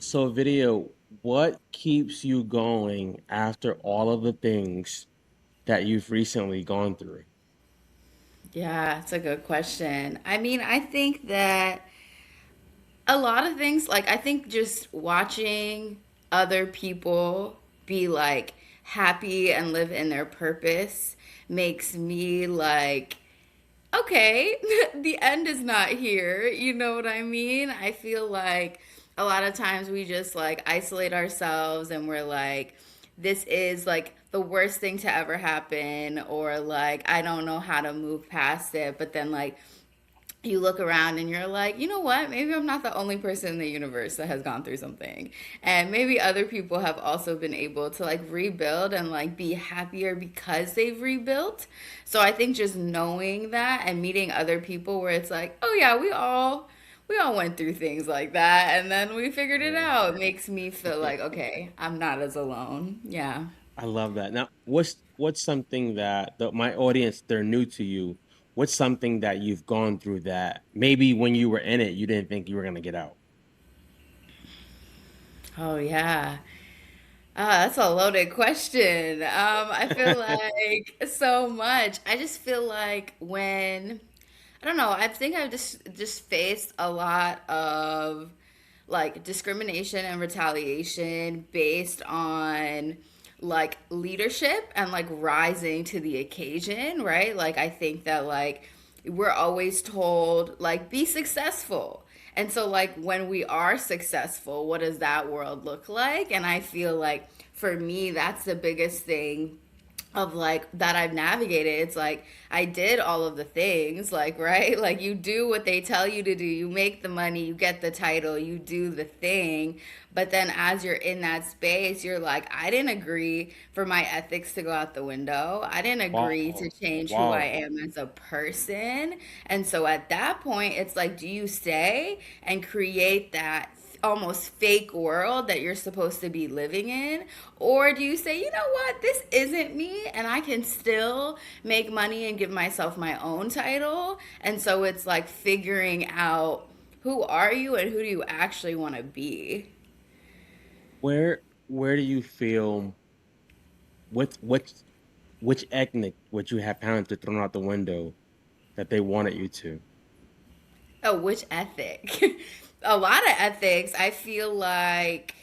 So, video, what keeps you going after all of the things that you've recently gone through? Yeah, it's a good question. I mean, I think that a lot of things, like, I think just watching other people be like happy and live in their purpose makes me like, okay, the end is not here. You know what I mean? I feel like a lot of times we just like isolate ourselves and we're like, this is like the worst thing to ever happen, or like, I don't know how to move past it. But then, like, you look around and you're like, you know what? Maybe I'm not the only person in the universe that has gone through something. And maybe other people have also been able to like rebuild and like be happier because they've rebuilt. So I think just knowing that and meeting other people where it's like, oh yeah, we all went through things like that and then we figured it Yeah. out. It makes me feel like, okay, I'm not as alone. Yeah. I love that. Now, what's something that my audience, they're new to you. What's something that you've gone through that maybe when you were in it, you didn't think you were gonna get out? Oh yeah. That's a loaded question. I feel like so much. I just feel like when I don't know, I think I've just faced a lot of like discrimination and retaliation based on like leadership and like rising to the occasion, right? Like I think that like we're always told like be successful. And so like when we are successful, what does that world look like? And I feel like for me that's the biggest thing of like that I've navigated. It's like I did all of the things, like, right? Like you do what they tell you to do. You make the money, you get the title, you do the thing. But then as you're in that space, you're like, I didn't agree for my ethics to go out the window. I didn't agree to Wow. change who I Wow. am as a person. And so at that point, it's like, do you stay and create that almost fake world that you're supposed to be living in? Or do you say, you know what, this isn't me and I can still make money and give myself my own title? And so it's like figuring out who are you and who do you actually want to be? Where do you feel what which ethnic would you have parents to thrown out the window that they wanted you to? Oh, which ethic? A lot of ethics. I feel like,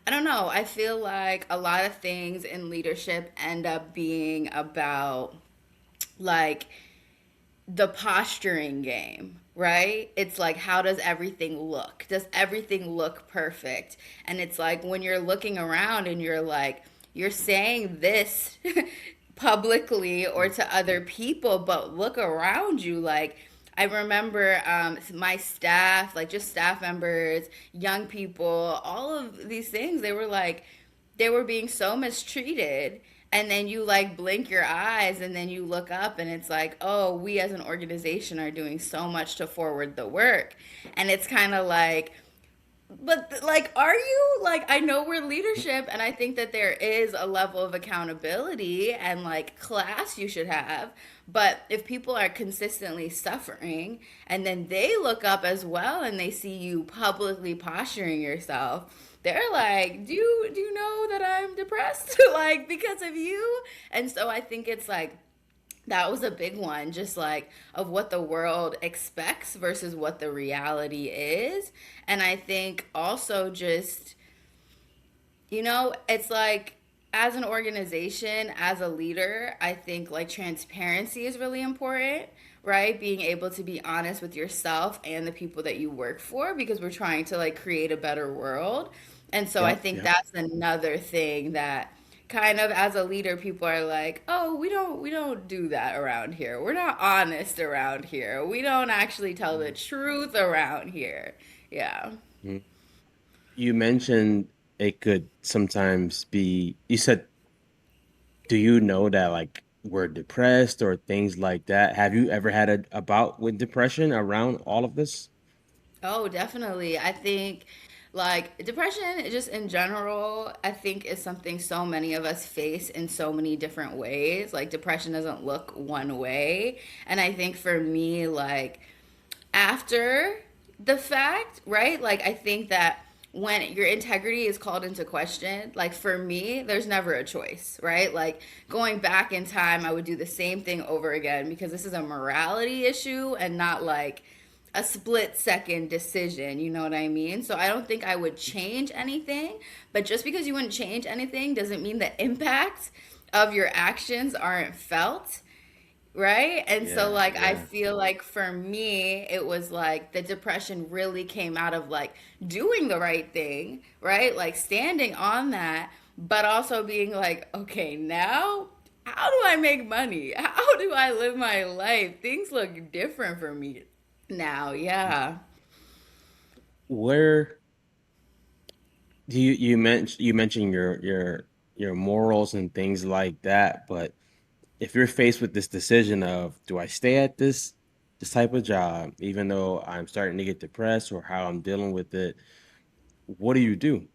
I don't know. I feel like a lot of things in leadership end up being about like the posturing game, right? It's like, how does everything look? Does everything look perfect? And it's like when you're looking around and you're like, you're saying this publicly or to other people, but look around you. Like, I remember my staff, like just staff members, young people, all of these things, they were like, they were being so mistreated. And then you like blink your eyes and then you look up and it's like, oh, we as an organization are doing so much to forward the work. And it's kind of like, but like, are you like, I know we're leadership and I think that there is a level of accountability and like class you should have. But if people are consistently suffering and then they look up as well and they see you publicly posturing yourself, they're like, do you know that I'm depressed like because of you? And so I think it's like that was a big one, just like of what the world expects versus what the reality is. And I think also just, it's like as an organization, as a leader, I think like transparency is really important, right? Being able to be honest with yourself and the people that you work for because we're trying to like create a better world. And so I Yep, think yep. that's another thing that kind of as a leader people are like, "Oh, we don't do that around here. We're not honest around here. We don't actually tell the Mm, truth around here." Yeah. mm. You mentioned it could sometimes be, you said, do you know that like we're depressed or things like that? Have you ever had a bout with depression around all of this? Oh, definitely. I think like depression just in general, I think is something so many of us face in so many different ways. Like depression doesn't look one way. And I think for me, like after the fact, right? Like I think that when your integrity is called into question, like for me, there's never a choice, right? Like going back in time, I would do the same thing over again because this is a morality issue and not like a split second decision, you know what I mean? So I don't think I would change anything, but just because you wouldn't change anything doesn't mean the impact of your actions aren't felt, right? And so Yeah, like I yeah. feel like for me it was like the depression really came out of like doing the right thing, right? Like standing on that, but also being like, okay, now how do I make money? How do I live my life? Things look different for me now. Yeah. Where you mentioned your morals and things like that, but if you're faced with this decision of do I stay at this type of job, even though I'm starting to get depressed or how I'm dealing with it, what do you do?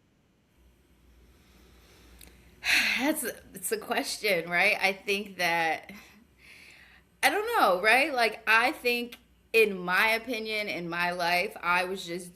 That's it's a question, right? I think that I don't know, right? Like I think in my opinion, in my life, I was just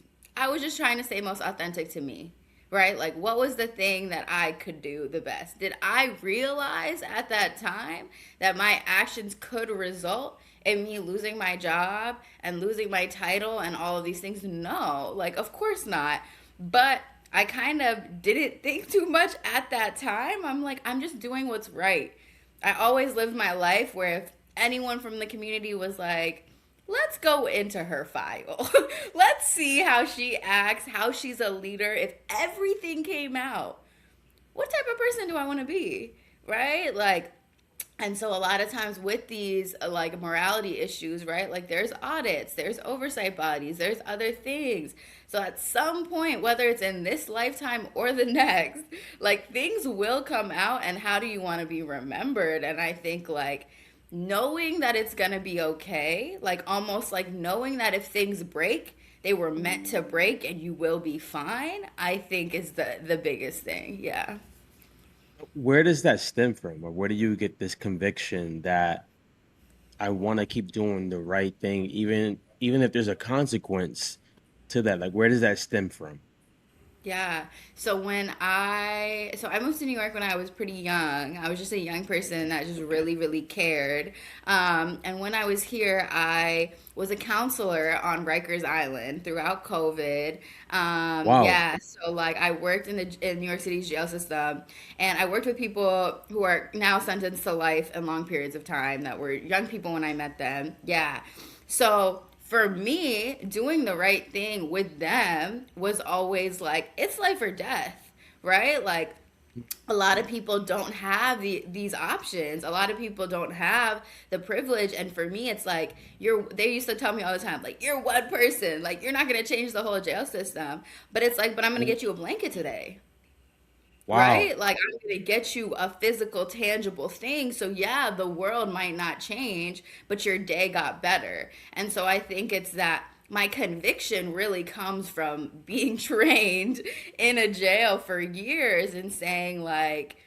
trying to stay most authentic to me. Right? Like what was the thing that I could do the best? Did I realize at that time that my actions could result in me losing my job and losing my title and all of these things? No. Like of course not. But I kind of didn't think too much at that time. I'm like I'm just doing what's right. I always lived my life where if anyone from the community was like, let's go into her file. Let's see how she acts, how she's a leader. If everything came out, what type of person do I want to be? Right? Like, and so a lot of times with these like morality issues, right? Like there's audits, there's oversight bodies, there's other things. So at some point, whether it's in this lifetime or the next, like things will come out and how do you want to be remembered? And I think like knowing that it's going to be okay, like almost like knowing that if things break, they were meant to break and you will be fine, I think is the biggest thing. Yeah. Where does that stem from, or where do you get this conviction that I want to keep doing the right thing, even if there's a consequence to that? Like, where does that stem from? Yeah. So I moved to New York when I was pretty young. I was just a young person that just really, really cared. And when I was here, I was a counselor on Rikers Island throughout COVID. Wow. Yeah. So like I worked in New York City's jail system, and I worked with people who are now sentenced to life in long periods of time that were young people when I met them. Yeah. So for me, doing the right thing with them was always like, it's life or death, right? Like, a lot of people don't have these options. A lot of people don't have the privilege. And for me, it's like, they used to tell me all the time, like, you're one person. Like, you're not going to change the whole jail system. But it's like, but I'm going to get you a blanket today, Wow. right? Like I'm gonna get you a physical, tangible thing. So yeah, the world might not change, but your day got better. And so I think it's that my conviction really comes from being trained in a jail for years and saying like,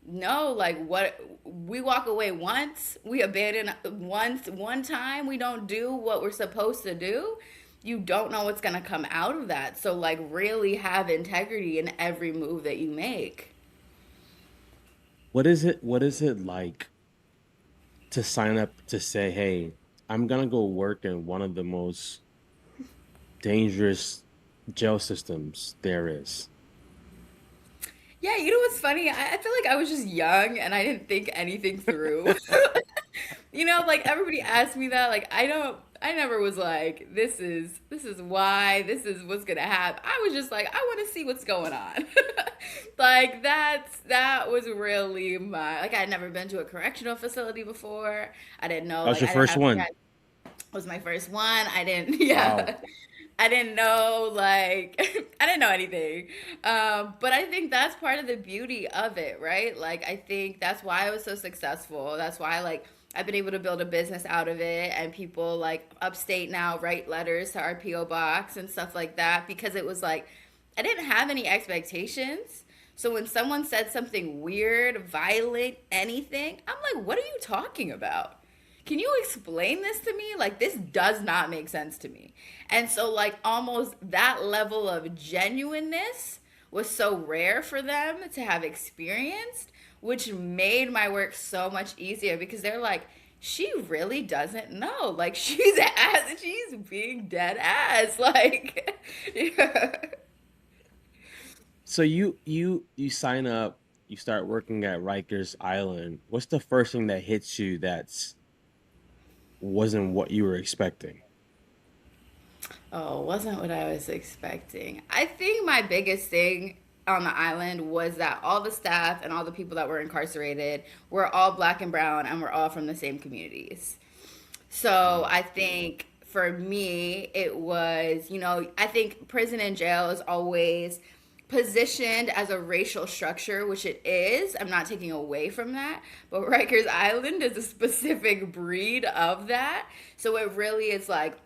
no, like what we walk away once, we abandon once one time, we don't do what we're supposed to do, you don't know what's going to come out of that. So like really have integrity in every move that you make. What is it like to sign up to say, hey, I'm gonna go work in one of the most dangerous jail systems there is? Yeah, you know what's funny? I feel like I was just young and I didn't think anything through. Like everybody asked me that. Like I never was like, this is why, this is what's gonna happen. I was just like, I want to see what's going on. Like that was really my like I'd never been to a correctional facility before. I didn't know That was like your I didn't first have one. was my first one. I didn't Wow. yeah. I didn't know like I didn't know anything. But I think that's part of the beauty of it, right? Like I think that's why I was so successful. That's why like I've been able to build a business out of it and people like upstate now write letters to our PO box and stuff like that because it was like I didn't have any expectations. So when someone said something weird, violent, anything, I'm like, what are you talking about? can you explain this to me? Like, this does not make sense to me. And so, like, almost that level of genuineness was so rare for them to have experienced, which made my work so much easier because they're like, she really doesn't know. Like, she's being dead ass. Like, yeah. So you sign up, you start working at Rikers Island. What's the first thing that hits you that's wasn't what you were expecting? Oh, wasn't what I was expecting. I think my biggest thing on the island was that all the staff and all the people that were incarcerated were all black and brown and were all from the same communities. So Mm. I think for me, it was, I think prison and jail is always positioned as a racial structure, which it is. I'm not taking away from that. But Rikers Island is a specific breed of that. So it really is like,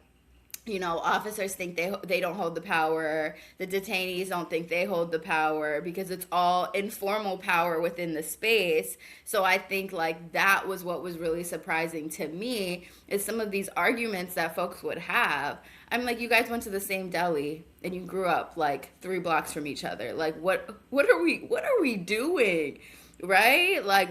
officers think they don't hold the power. The detainees don't think they hold the power because it's all informal power within the space. So I think like that was what was really surprising to me is some of these arguments that folks would have. I'm like, you guys went to the same deli and you grew up like 3 blocks from each other. Like what are we doing? Right? Like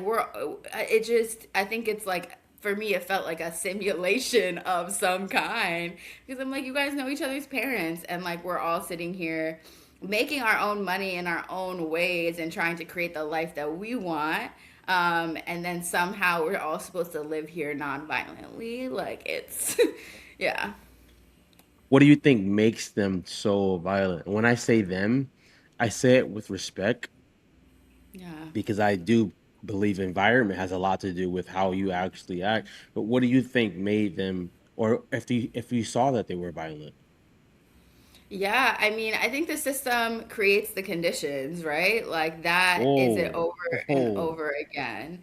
I think it's like for me it felt like a simulation of some kind because I'm like, you guys know each other's parents and like we're all sitting here making our own money in our own ways and trying to create the life that we want. And then somehow we're all supposed to live here non-violently. Like it's yeah. What do you think makes them so violent? When I say them, I say it with respect Yeah. because I do believe environment has a lot to do with how you actually act. But what do you think made them, or if you saw that they were violent? Yeah, I mean, I think the system creates the conditions, right? Like that is it Whoa, over and oh, over again,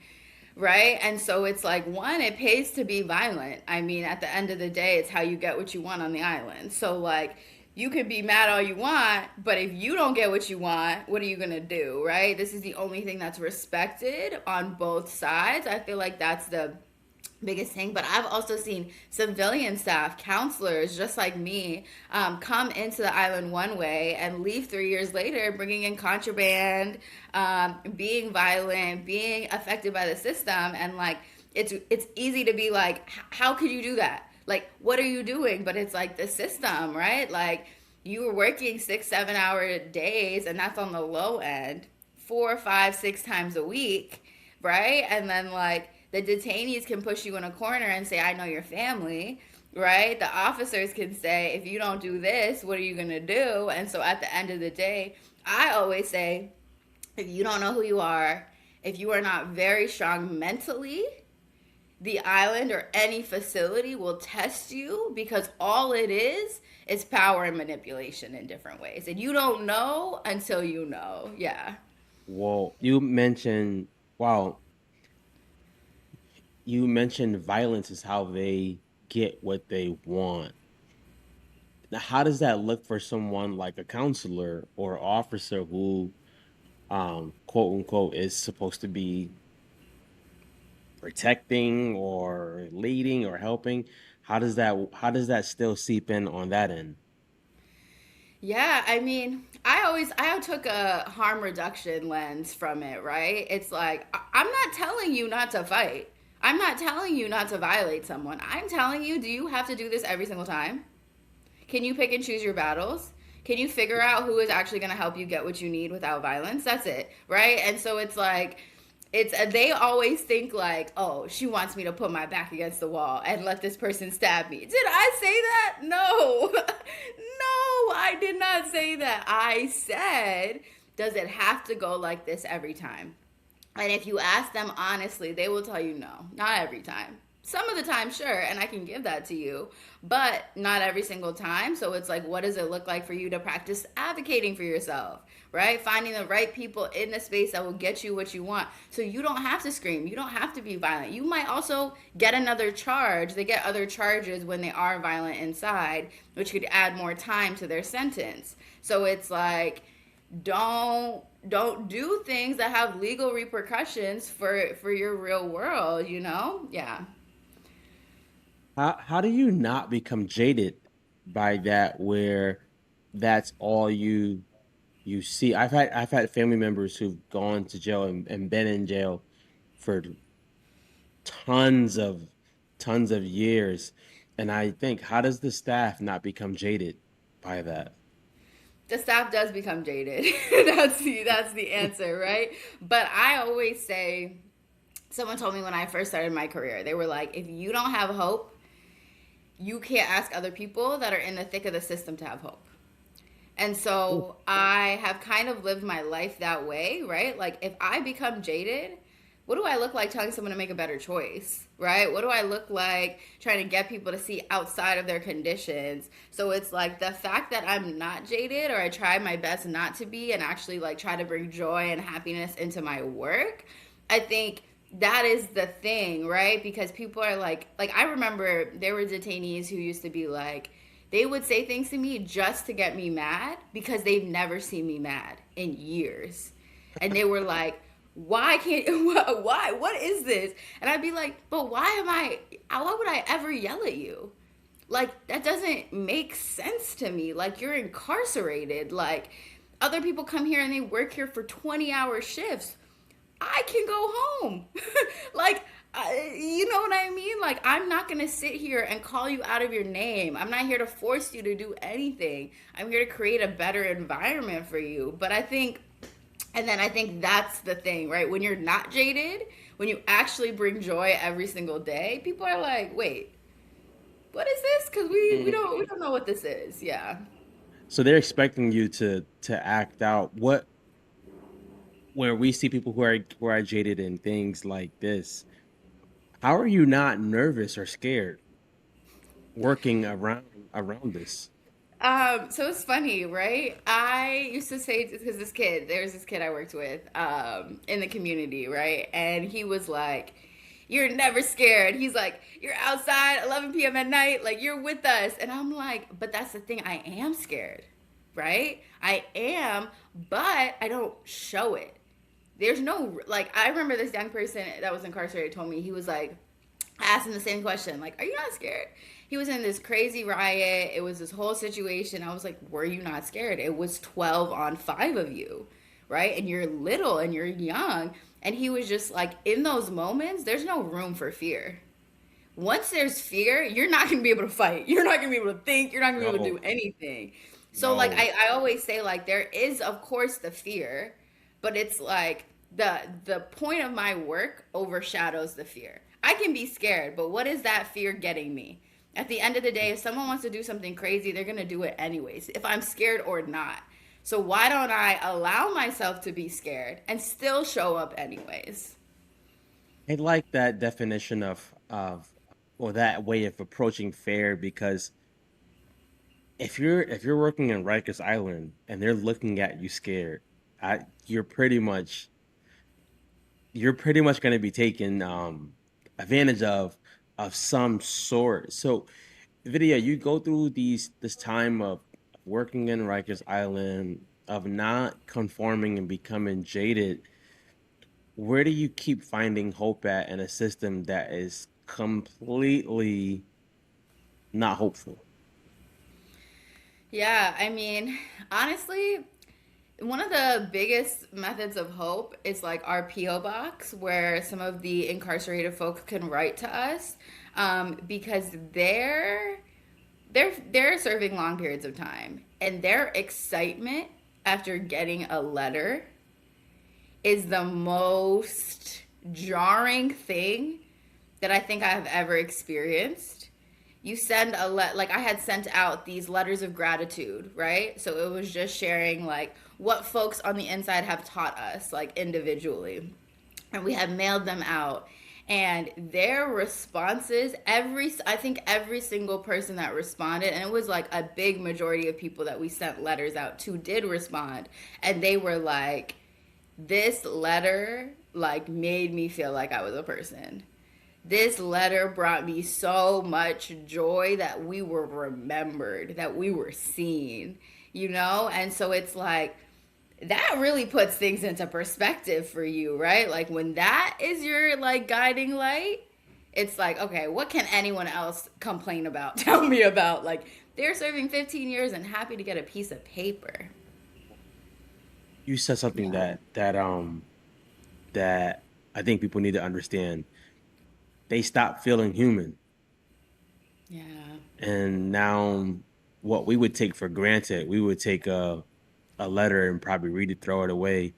right? And so it's like, one, it pays to be violent. I mean, at the end of the day, it's how you get what you want on the island. So, like, you can be mad all you want, but if you don't get what you want, what are you gonna do, right? This is the only thing that's respected on both sides. I feel like that's the biggest thing. But I've also seen civilian staff, counselors just like me, come into the island one way and leave 3 years later bringing in contraband, being violent, being affected by the system. And like it's easy to be like, how could you do that? Like, what are you doing? But it's like the system, right? Like, you were working 6 7 hour days and that's on the low end, 4 5 6 times a week, right? And then like the detainees can push you in a corner and say, I know your family, right? The officers can say, if you don't do this, what are you going to do? And so at the end of the day, I always say, if you don't know who you are, if you are not very strong mentally, the island or any facility will test you because all it is power and manipulation in different ways. And you don't know until you know. Yeah. whoa. Wow, you mentioned violence is how they get what they want. Now, how does that look for someone like a counselor or officer who, quote unquote, is supposed to be protecting or leading or helping? How does that still seep in on that end? Yeah, I mean, I took a harm reduction lens from it, right? It's like I'm not telling you not to fight. I'm not telling you not to violate someone. I'm telling you, do you have to do this every single time? Can you pick and choose your battles? Can you figure out who is actually going to help you get what you need without violence? That's it, right? And so it's like they always think like, oh, she wants me to put my back against the wall and let this person stab me. Did I say that? No. No, I did not say that. I said, does it have to go like this every time? And if you ask them honestly, they will tell you no, not every time. Some of the time, sure, and I can give that to you, but not every single time. So it's like, what does it look like for you to practice advocating for yourself, right? Finding the right people in the space that will get you what you want. So you don't have to scream. You don't have to be violent. You might also get another charge. They get other charges when they are violent inside, which could add more time to their sentence. So it's like, don't do things that have legal repercussions for your real world, you know? Yeah. how do you not become jaded by that where that's all you see? I've had family members who've gone to jail and been in jail for tons of tons of years. And I think, how does the staff not become jaded by that? The staff does become jaded. That's the answer, right? But I always say, someone told me when I first started my career, they were like, if you don't have hope, you can't ask other people that are in the thick of the system to have hope. And Ooh. so I have kind of lived my life that way, right? Like if I become jaded, what do I look like telling someone to make a better choice, right? What do I look like trying to get people to see outside of their conditions? So it's like the fact that I'm not jaded, or I try my best not to be, and actually like try to bring joy and happiness into my work. I think that is the thing, right? Because people are like I remember there were detainees who used to be like, they would say things to me just to get me mad because they've never seen me mad in years. And they were like, why can't, why, what is this? And I'd be like, but why would I ever yell at you? Like, that doesn't make sense to me. Like, you're incarcerated. Like, other people come here and they work here for 20-hour shifts. I can go home. like, you know what I mean? Like, I'm not going to sit here and call you out of your name. I'm not here to force you to do anything. I'm here to create a better environment for you. But I think, and then I think that's the thing, right? When you're not jaded, when you actually bring joy every single day, people are like, wait, what is this? Because we don't know what this is. Yeah. So they're expecting you to act out what where we see people who are jaded in things like this. How are you not nervous or scared working around this? So it's funny, right? I used to say, because there's this kid I worked with in the community, right? And he was like, you're never scared. He's like, you're outside 11 p.m. at night, like you're with us. And I'm like, but that's the thing, I am scared, right? I am, but I don't show it. There's no, like, I remember this young person that was incarcerated told me, he was like, I asked him the same question, like, are you not scared? He was in this crazy riot. It was this whole situation. I was like, were you not scared? It was 12 on 5 of you, right? And you're little and you're young. And he was just like, in those moments, there's no room for fear. Once there's fear, you're not going to be able to fight. You're not going to be able to think. You're not going to be able to do No, anything. So, like, no. I always say, like, there is, of course, the fear, but it's like the point of my work overshadows the fear. I can be scared, but what is that fear getting me? At the end of the day, if someone wants to do something crazy, they're going to do it anyways, if I'm scared or not. So why don't I allow myself to be scared and still show up anyways? I like that definition of or that way of approaching fair because if you're working in Rikers Island and they're looking at you scared, I you're pretty much going to be taken advantage of some sort. So, Vidya, you go through this time of working in Rikers Island, of not conforming and becoming jaded. Where do you keep finding hope at in a system that is completely not hopeful? Yeah, I mean, honestly, one of the biggest methods of hope is like our PO box, where some of the incarcerated folks can write to us, because they're serving long periods of time, and their excitement after getting a letter is the most jarring thing that I think I have ever experienced. You send like I had sent out these letters of gratitude, right? So it was just sharing like what folks on the inside have taught us, like individually. And we had mailed them out. And their responses, I think every single person that responded, and it was like a big majority of people that we sent letters out to did respond. And they were like, this letter like made me feel like I was a person. This letter brought me so much joy that we were remembered, that we were seen, you know? And so it's like that really puts things into perspective for you, right? Like when that is your like guiding light, it's like, okay, what can anyone else complain about? Tell me about. Like, they're serving 15 years and happy to get a piece of paper. You said something Yeah. that I think people need to understand. They stop feeling human. Yeah. And now what we would take for granted, we would take a letter and probably read it, throw it away.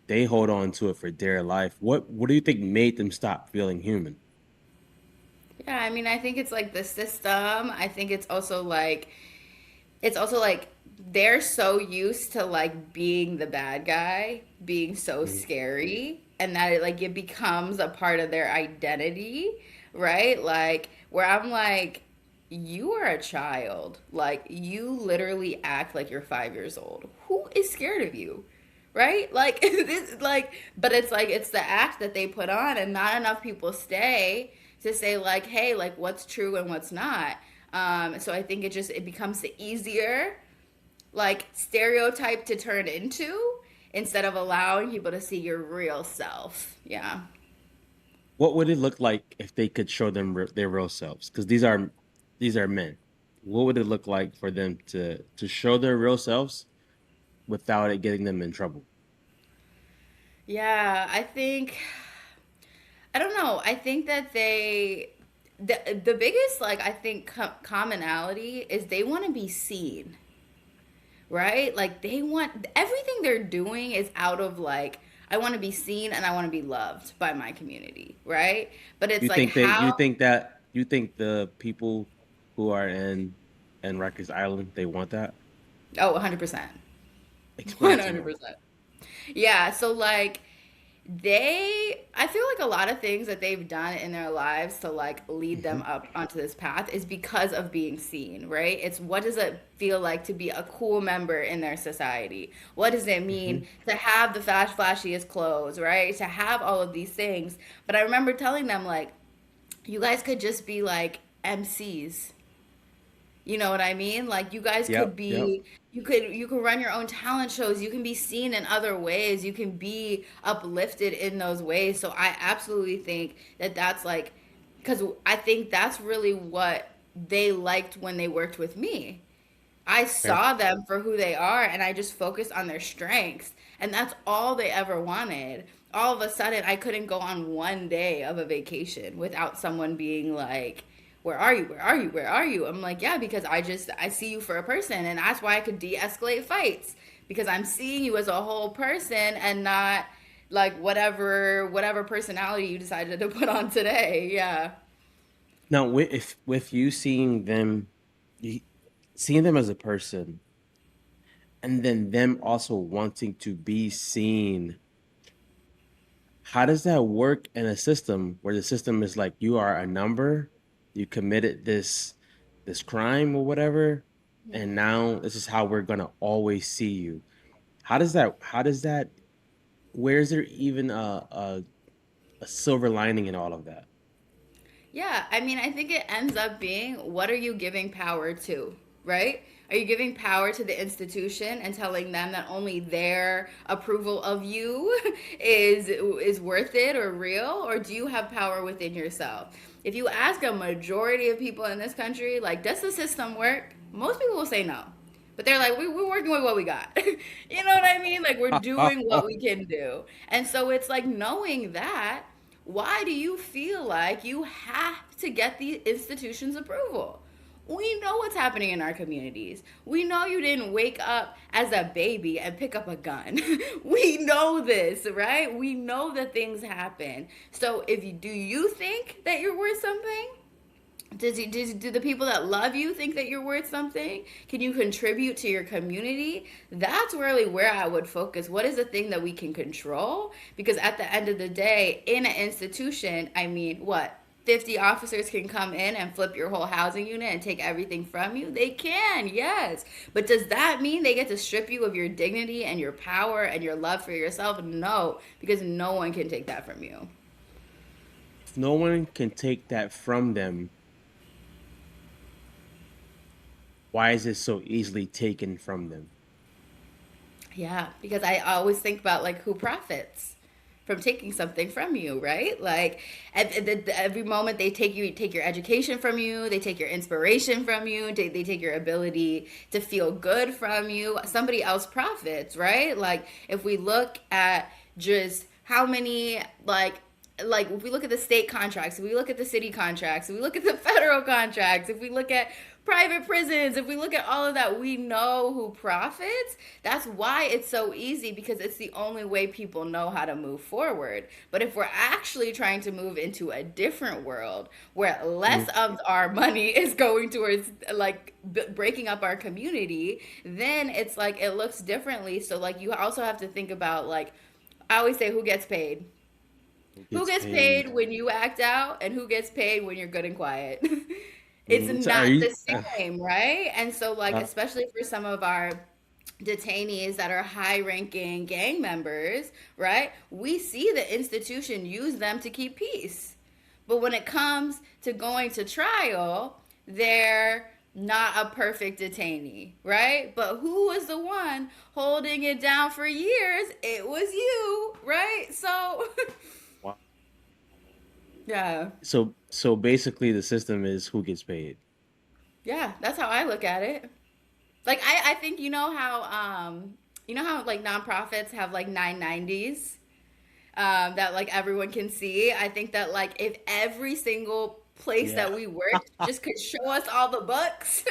They hold on to it for dear life. What do you think made them stop feeling human? Yeah, I mean, I think it's like the system. I think it's also like they're so used to like being the bad guy, being so Mhm. scary, and that it becomes a part of their identity, right? Like where I'm like, you are a child. Like you literally act like you're 5 years old. Who is scared of you? Right? Like this like but it's like it's the act that they put on and not enough people stay to say like, hey, like what's true and what's not. So I think it becomes the easier like stereotype to turn into instead of allowing people to see your real self. Yeah. What would it look like if they could show them their real selves? Because these are men. What would it look like for them to show their real selves without it getting them in trouble? Yeah, I don't know. I think that the biggest like I think commonality is they want to be seen, right? Like they want everything they're doing is out of like I want to be seen and I want to be loved by my community, right? But it's like how You think the people who are in Rikers Island they want that? oh, 100%. Explain some more. 100%. Yeah, so like I feel like a lot of things that they've done in their lives to like lead them Hmm. up onto this path is because of being seen, right? It's what does it feel like to be a cool member in their society? What does it Hmm. mean to have the flashiest clothes, right? To have all of these things. But I remember telling them like you guys could just be like MCs. You know what I mean? Like you guys could Yep, yep. be you could run your own talent shows. You can be seen in other ways. You can be uplifted in those ways. So I absolutely think that that's like cuz I think that's really what they liked when they worked with me. I Okay. saw them for who they are and I just focused on their strengths. And that's all they ever wanted. All of a sudden, I couldn't go on one day of a vacation without someone being like, where are you? Where are you? Where are you? I'm like, yeah, because I see you for a person. And that's why I could de escalate fights because I'm seeing you as a whole person and not like whatever personality you decided to put on today. Yeah. Now, with you you, seeing them as a person, and then them also wanting to be seen, how does that work in a system where the system is like you are a number, you committed this crime or whatever, and now this is how we're gonna always see you. How does that where is there even a silver lining in all of that? Yeah, I mean, I think it ends up being what are you giving power to, right? Are you giving power to the institution and telling them that only their approval of you is worth it or real, or do you have power within yourself? If you ask a majority of people in this country, like, does the system work? Most people will say no. But they're like, we're working with what we got. You know what I mean? Like, we're doing what we can do. And so it's like knowing that why do you feel like you have to get the institution's approval? We know what's happening in our communities. We know you didn't wake up as a baby and pick up a gun. We know this, right? We know that things happen. So if you do you think that you're worth something? Do the people that love you think that you're worth something? Can you contribute to your community? That's really where I would focus. What is the thing that we can control? Because at the end of the day, in an institution, I mean, what? 50 officers can come in and flip your whole housing unit and take everything from you? They can, yes. But does that mean they get to strip you of your dignity and your power and your love for yourself? No, because no one can take that from you. If no one can take that from them, why is it so easily taken from them? Yeah, because I always think about like who profits, from taking something from you, right? Like every moment they take your education from you, they take your inspiration from you, they take your ability to feel good from you. Somebody else profits, right? Like if we look at just how many like if we look at the state contracts, if we look at the city contracts, if we look at the federal contracts, if we look at private prisons, if we look at all of that, we know who profits. That's why it's so easy, because it's the only way people know how to move forward. But if we're actually trying to move into a different world where less Mm. of our money is going towards like breaking up our community, then it's like it looks differently. So like you also have to think about like I always say, who gets paid? Who Who gets gets paid? paid when you act out, and who gets paid when you're good and quiet? It's So are not you? the same, right? And so, like, Uh, especially for some of our detainees that are high ranking gang members, right? We see the institution use them to keep peace. But when it comes to going to trial, they're not a perfect detainee, right? But who was the one holding it down for years? It was you, right? So, wow. yeah. So basically, the system is who gets paid. Yeah, that's how I look at it. Like I think you know how like nonprofits have like 990s that like everyone can see. I think that like if every single place Yeah. that we worked just could show us all the bucks,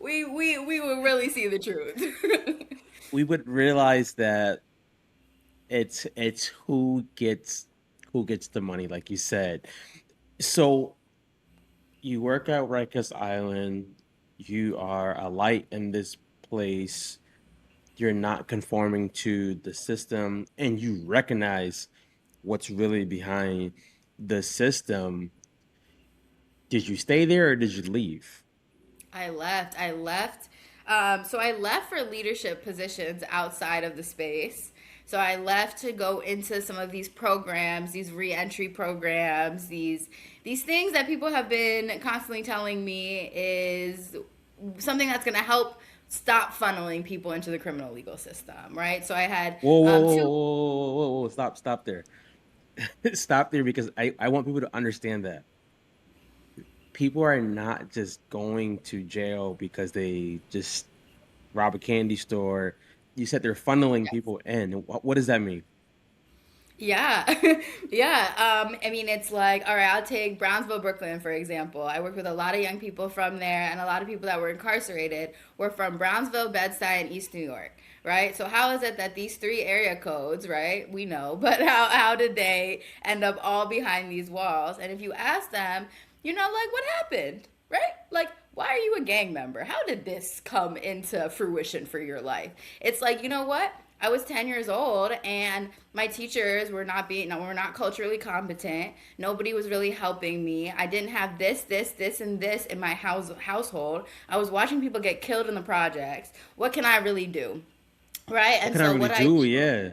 we would really see the truth. We would realize that it's who gets the money, like you said. So you work at Rikers Island, you are a light in this place, you're not conforming to the system, and you recognize what's really behind the system. Did you stay there or did you leave? I left. I left. So I left for leadership positions outside of the space. So I left to go into some of these programs, these reentry programs, these things that people have been constantly telling me is something that's going to help stop funneling people into the criminal legal system, right? So I had Whoa, whoa, whoa, two. whoa, whoa, whoa, whoa, stop there. Stop there because I want people to understand that people are not just going to jail because they just rob a candy store. You said they're funneling people in. What does that mean? Yeah. Yeah. I mean, it's like, all right, I'll take Brownsville, Brooklyn, for example. I worked with a lot of young people from there, and a lot of people that were incarcerated were from Brownsville, Bed-Stuy, and East New York, right? So how is it that these three area codes, right? We know, but how did they end up all behind these walls? And if you ask them, like, what happened? Right? Like, why are you a gang member? How did this come into fruition for your life? It's like, you know what? I was 10 years old, and my teachers were not culturally competent. Nobody was really helping me. I didn't have this and this in my household. I was watching people get killed in the projects. What can I really do? Right? What And can I so really what I do? Yeah.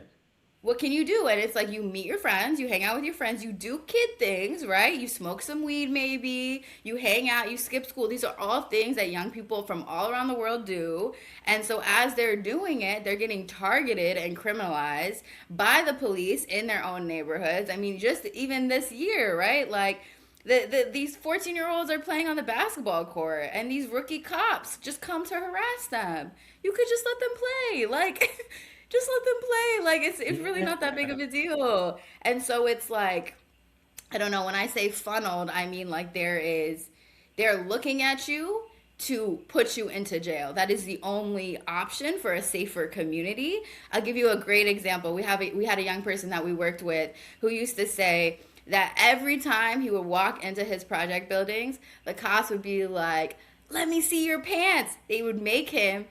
what can you do? And it's like you meet your friends, you hang out with your friends, you do kid things, right? You smoke some weed, maybe, you hang out, you skip school. These are all things that young people from all around the world do. And so as they're doing it, they're getting targeted and criminalized by the police in their own neighborhoods. I mean, just even this year, right? Like, these 14-year-olds are playing on the basketball court, and these rookie cops just come to harass them. You could just let them play. Like, just let them play. Like it's really Yeah. not that big of a deal. And so it's like I don't know, when I say funneled, I mean like they're looking at you to put you into jail. That is the only option for a safer community. I'll give you a great example. We had a young person that we worked with who used to say that every time he would walk into his project buildings, the cops would be like, "Let me see your pants." They would make him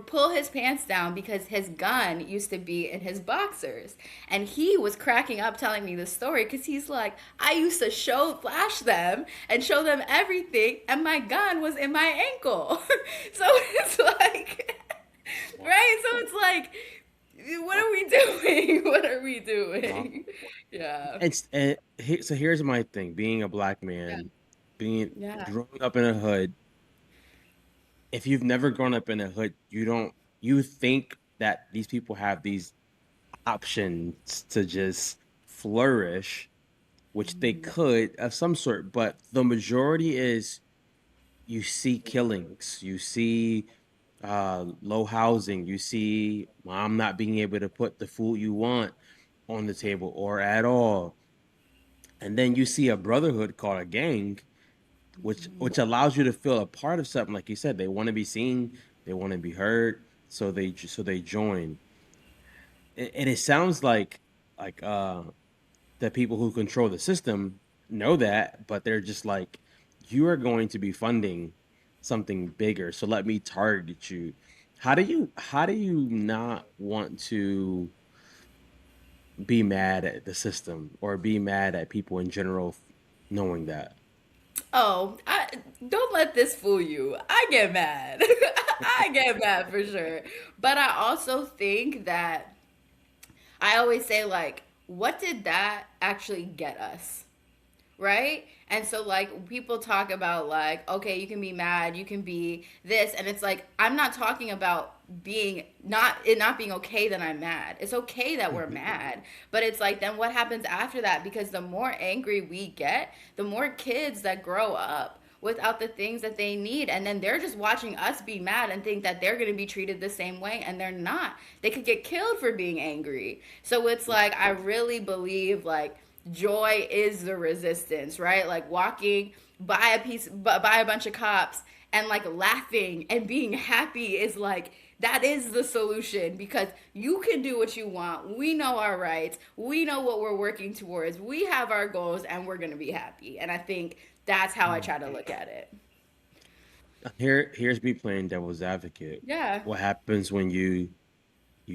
pull his pants down because his gun used to be in his boxers. And he was cracking up telling me this story because he's like, I used to flash them and show them everything, and my gun was in my ankle. So it's like, Wow. right? So it's like, what are we doing? What are we Wow. doing? Yeah. So here's my thing: being a black Yeah. man, being Yeah. growing up in a hood. If you've never grown up in a hood, you think that these people have these options to just flourish, which they could of some sort, but the majority is you see killings, you see low housing, you see mom not being able to put the food you want on the table or at all. And then you see a brotherhood called a gang, which allows you to feel a part of something. Like you said, they want to be seen, they want to be heard, so they join. And it sounds like the people who control the system know that, but they're just like, you are going to be funding something bigger, so let me target you. How do you not want to be mad at the system or be mad at people in general knowing that? Oh, don't let this fool you. I get mad. I get mad for sure. But I also think that I always say, like, what did that actually get us? Right? And so like people talk about like, okay, you can be mad, you can be this, and it's like I'm not talking about being not it not being okay that I'm mad. It's okay that we're mad, but it's like then what happens after that? Because the more angry we get, the more kids that grow up without the things that they need, and then they're just watching us be mad and think that they're going to be treated the same way, and they're not. They could get killed for being angry. So it's like I really believe like joy is the resistance, right? Like walking by a bunch of cops and like laughing and being happy is like that is the solution because you can do what you want. We know our rights. We know what we're working towards. We have our goals and we're going to be happy. And I think that's how I Mm. try to look at it. Here's me playing devil's advocate. Yeah. What happens when you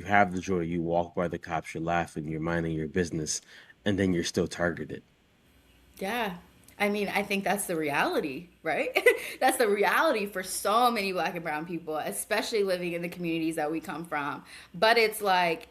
have the joy, you walk by the cops, you're laughing, you're minding your business, and then you're still targeted? Yeah. I mean, I think that's the reality, right? That's the reality for so many black and brown people, especially living in the communities that we come from. But it's like,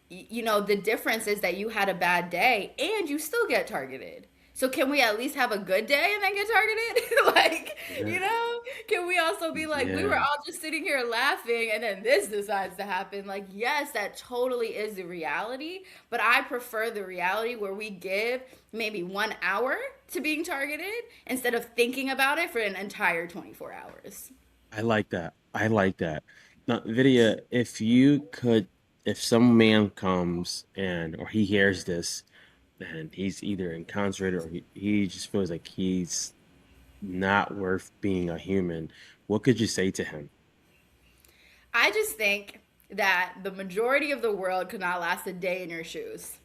you know, the difference is that you had a bad day and you still get targeted. So can we at least have a good day and then get targeted? Like, Yeah. you know, can we also be like, we were Yeah. all just sitting here laughing and then this decides to happen? Like, yes, that totally is the reality, but I prefer the reality where we give maybe 1 hour to being targeted instead of thinking about it for an entire 24 hours. I like that. I like that. Now, Vidya, if some man comes and or he hears this and he's either incarcerated or he just feels like he's not worth being a human, what could you say to him? I just think that the majority of the world could not last a day in your shoes.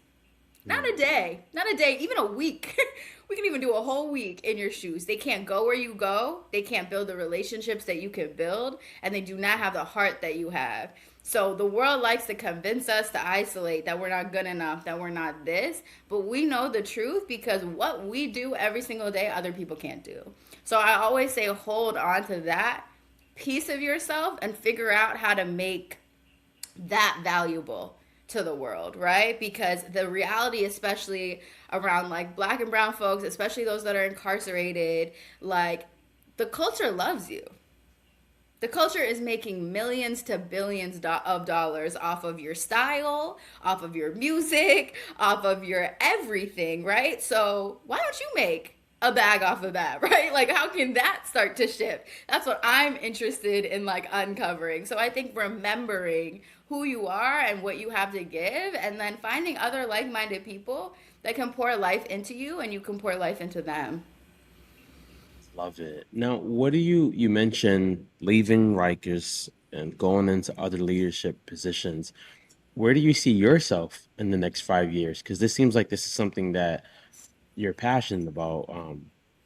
Not Mm. a day, not a day, even a week. We can even do a whole week in your shoes. They can't go where you go. They can't build the relationships that you can build, and they do not have the heart that you have. So the world likes to convince us to isolate, that we're not good enough, that we're not this, but we know the truth because what we do every single day, other people can't do. So I always say hold on to that piece of yourself and figure out how to make that valuable to the world, right? Because the reality, especially around like black and brown folks, especially those that are incarcerated, like the culture loves you. The culture is making millions to billions of dollars off of your style, off of your music, off of your everything, right? So why don't you make a bag off of that, right? Like how can that start to shift? That's what I'm interested in like uncovering. So I think remembering who you are and what you have to give and then finding other like-minded people that can pour life into you and you can pour life into them. Love it. Now, you mentioned leaving Rikers and going into other leadership positions. Where do you see yourself in the next 5 years? Because this seems like this is something that you're passionate about.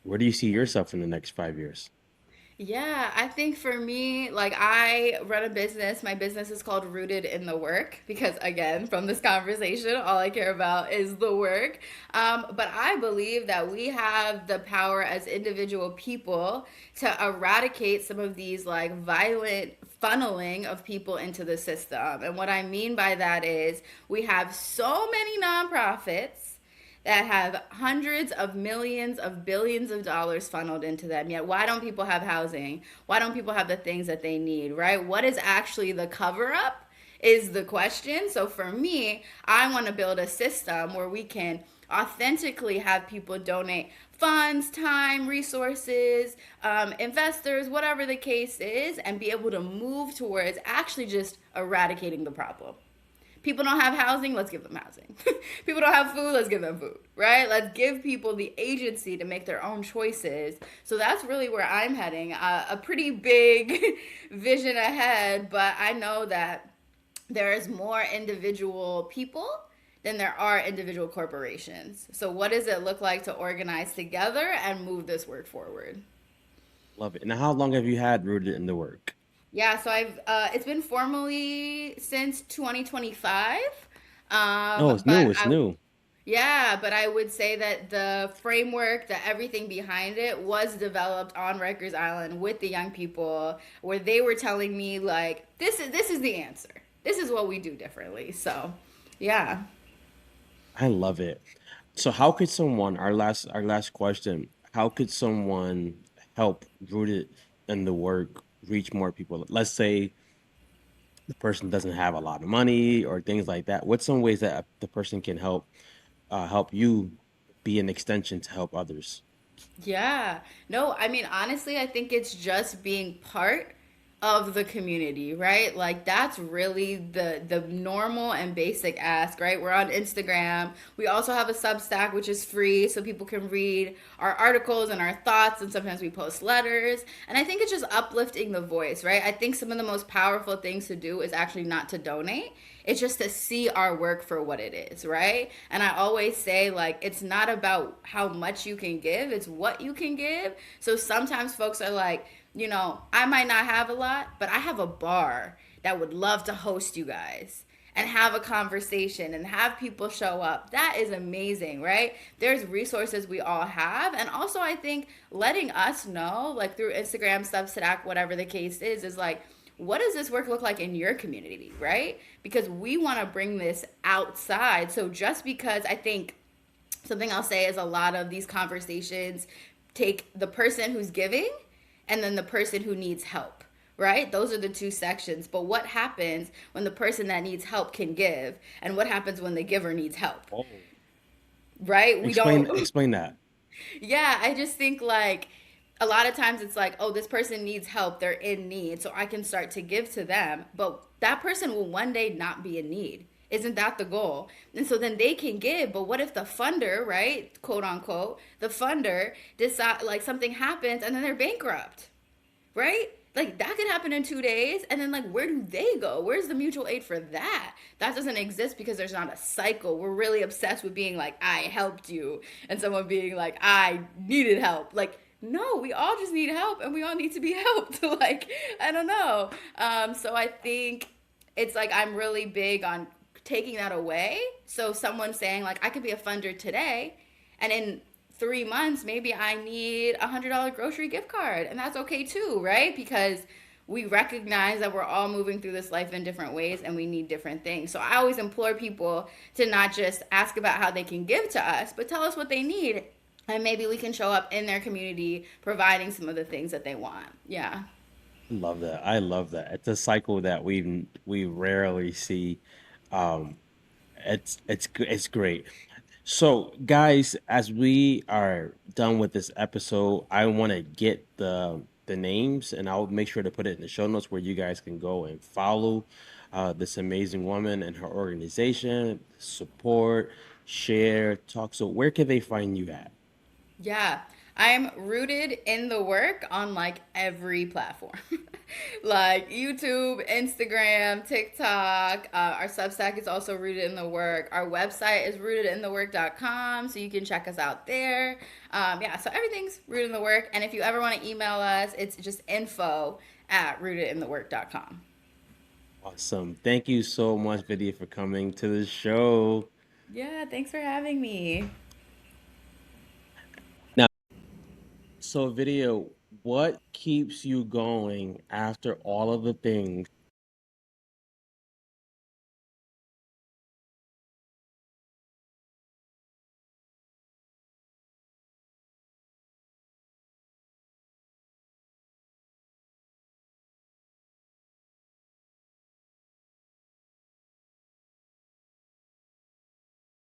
Where do you see yourself in the next 5 years? Yeah, I think for me, like I run a business. My business is called Rooted in the Work because, again, from this conversation, all I care about is the work. But I believe that we have the power as individual people to eradicate some of these like violent funneling of people into the system. And what I mean by that is we have so many nonprofits that have hundreds of millions of billions of dollars funneled into them. Yet, why don't people have housing? Why don't people have the things that they need, right? What is actually the cover up? is the question. So for me, I want to build a system where we can authentically have people donate funds, time, resources, investors, whatever the case is, and be able to move towards actually just eradicating the problem. People don't have housing, let's give them housing. People don't have food, let's give them food, right? Let's give people the agency to make their own choices. So that's really where I'm heading. A pretty big vision ahead, but I know that there is more individual people than there are individual corporations. So what does it look like to organize together and move this work forward? Love it. Now, how long have you had Rooted in the Work? Yeah, so I've it's been formally since 2025. No, it's But new. It's I new. Yeah, but I would say that the framework, that everything behind it was developed on Rikers Island with the young people where they were telling me like this is the answer. This is what we do differently. So, yeah. I love it. So how could someone, our last question, how could someone help Rooted in the Work reach more people? Let's say the person doesn't have a lot of money or things like that. What's some ways that the person can help you be an extension to help others? Yeah. No, I mean, honestly, I think it's just being part of the community, right? Like that's really the normal and basic ask, right? We're on Instagram. We also have a Substack which is free so people can read our articles and our thoughts, and sometimes we post letters. And I think it's just uplifting the voice, right? I think some of the most powerful things to do is actually not to donate. It's just to see our work for what it is, right? And I always say, like, it's not about how much you can give, it's what you can give. So sometimes folks are like, I might not have a lot, but I have a bar that would love to host you guys and have a conversation and have people show up. That is amazing, right? There's resources we all have. And also, I think letting us know, like through Instagram, Substack, whatever the case is like, what does this work look like in your community, right? Because we want to bring this outside. So just because I think something I'll say is a lot of these conversations take the person who's giving and then the person who needs help, right? Those are the two sections. But what happens when the person that needs help can give, and what happens when the giver needs help, Oh, right? We explain don't. explain that. Yeah, I just think like a lot of times it's like, oh, this person needs help, they're in need, so I can start to give to them, but that person will one day not be in need. Isn't that the goal? And so then they can give, but what if the funder, right, quote unquote, the funder decide like something happens and then they're bankrupt, right? Like that could happen in 2 days, and then like where do they go? Where's the mutual aid for that? That doesn't exist because there's not a cycle. We're really obsessed with being like I helped you, and someone being like I needed help. Like no, we all just need help, and we all need to be helped. Like I don't know. So I think it's like I'm really big on taking that away. So someone saying like I could be a funder today, and in 3 months maybe I need $100 grocery gift card, and that's okay too, right? Because we recognize that we're all moving through this life in different ways and we need different things. So I always implore people to not just ask about how they can give to us, but tell us what they need. And maybe we can show up in their community providing some of the things that they want. Yeah. Love that. I love that. It's a cycle that we rarely see. Um, it's great. So, guys, as we are done with this episode, I want to get the names, and I'll make sure to put it in the show notes where you guys can go and follow this amazing woman and her organization, support, share, talk. So, where can they find you at? Yeah, I'm rooted in the work on like every platform, like YouTube, Instagram, TikTok. Our Substack is also rooted in the work. Our website is rootedinthework.com, so you can check us out there. Yeah, so everything's rooted in the work. And if you ever want to email us, it's just info@rootedinthework.com. Awesome. Thank you so much, Vidya, for coming to the show. Yeah, thanks for having me. Now, so, Vidya, what keeps you going after all of the things